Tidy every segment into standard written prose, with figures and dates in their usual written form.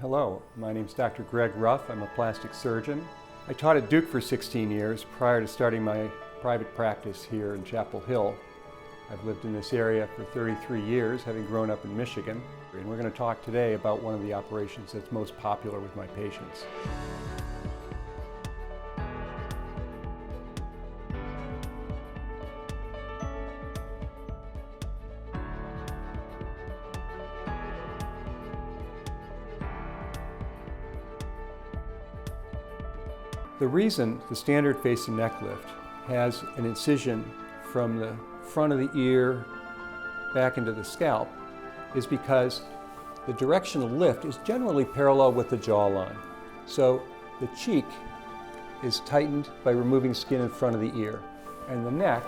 Hello, my name is Dr. Greg Ruff. I'm a plastic surgeon. I taught at Duke for 16 years prior to starting my private practice here in Chapel Hill. I've lived in this area for 33 years, having grown up in Michigan. And we're going to talk today about one of the operations that's most popular with my patients. The reason the standard face and neck lift has an incision from the front of the ear back into the scalp is because the direction of lift is generally parallel with the jawline. So the cheek is tightened by removing skin in front of the ear, and the neck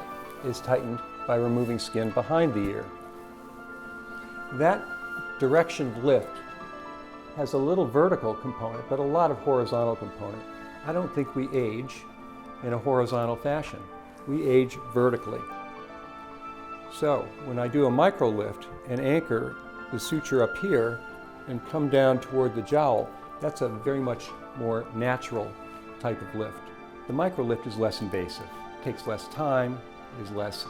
is tightened by removing skin behind the ear. That direction of lift has a little vertical component, but a lot of horizontal component. I don't think we age in a horizontal fashion. We age vertically. So when I do a microlift and anchor the suture up here and come down toward the jowl, that's a very much more natural type of lift. The microlift is less invasive, takes less time, is less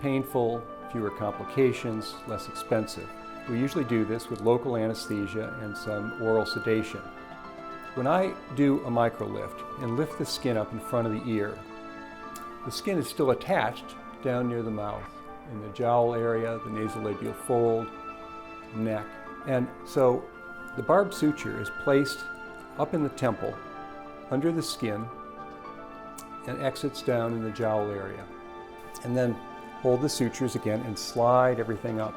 painful, fewer complications, less expensive. We usually do this with local anesthesia and some oral sedation. When I do a microlift and lift the skin up in front of the ear, the skin is still attached down near the mouth, in the jowl area, the nasolabial fold, neck. And so the barb suture is placed up in the temple, under the skin, and exits down in the jowl area. And then hold the sutures again and slide everything up.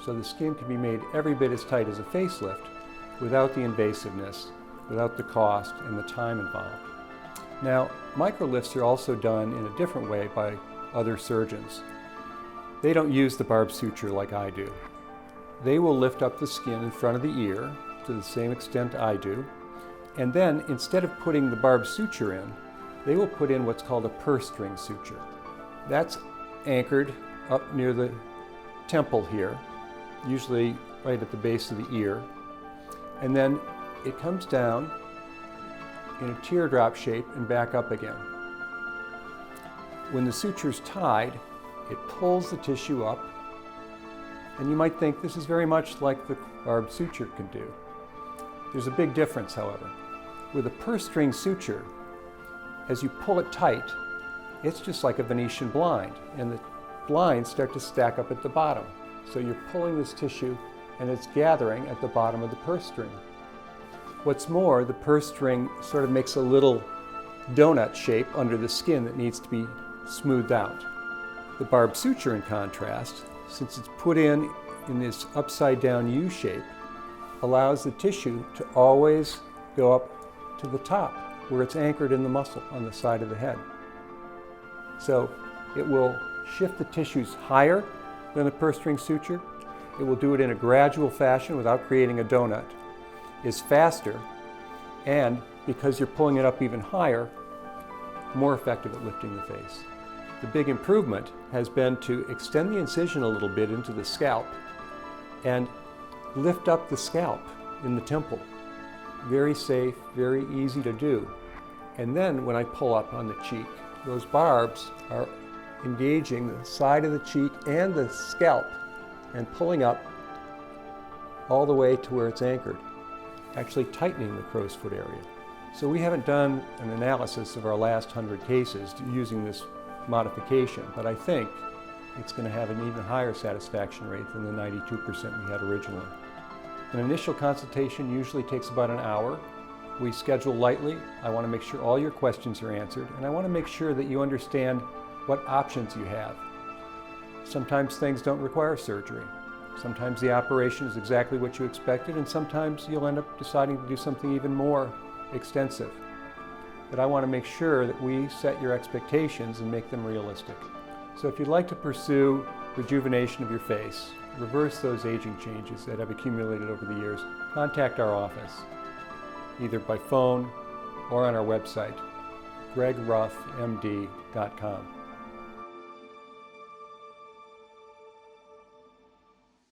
So the skin can be made every bit as tight as a facelift without the invasiveness, without the cost and the time involved. Now, microlifts are also done in a different way by other surgeons. They don't use the barb suture like I do. They will lift up the skin in front of the ear to the same extent I do, and then instead of putting the barb suture in, they will put in what's called a purse string suture. That's anchored up near the temple here, usually right at the base of the ear, and then it comes down in a teardrop shape and back up again. When the suture's tied, it pulls the tissue up, and you might think this is very much like the barb suture can do. There's a big difference, however. With a purse string suture, as you pull it tight, it's just like a Venetian blind, and the blinds start to stack up at the bottom. So you're pulling this tissue, and it's gathering at the bottom of the purse string. What's more, the purse string sort of makes a little donut shape under the skin that needs to be smoothed out. The barb suture, in contrast, since it's put in this upside down U shape, allows the tissue to always go up to the top where it's anchored in the muscle on the side of the head. So it will shift the tissues higher than the purse string suture. It will do it in a gradual fashion without creating a donut. Is faster, and because you're pulling it up even higher, more effective at lifting the face. The big improvement has been to extend the incision a little bit into the scalp and lift up the scalp in the temple. Very safe, very easy to do. And then when I pull up on the cheek, those barbs are engaging the side of the cheek and the scalp and pulling up all the way to where it's anchored, actually tightening the crow's foot area. So we haven't done an analysis of our last 100 cases using this modification, but I think it's going to have an even higher satisfaction rate than the 92% we had originally. An initial consultation usually takes about an hour. We schedule lightly. I want to make sure all your questions are answered, and I want to make sure that you understand what options you have. Sometimes things don't require surgery. Sometimes the operation is exactly what you expected, and sometimes you'll end up deciding to do something even more extensive. But I want to make sure that we set your expectations and make them realistic. So if you'd like to pursue rejuvenation of your face, reverse those aging changes that have accumulated over the years, contact our office, either by phone or on our website, greggruffmd.com.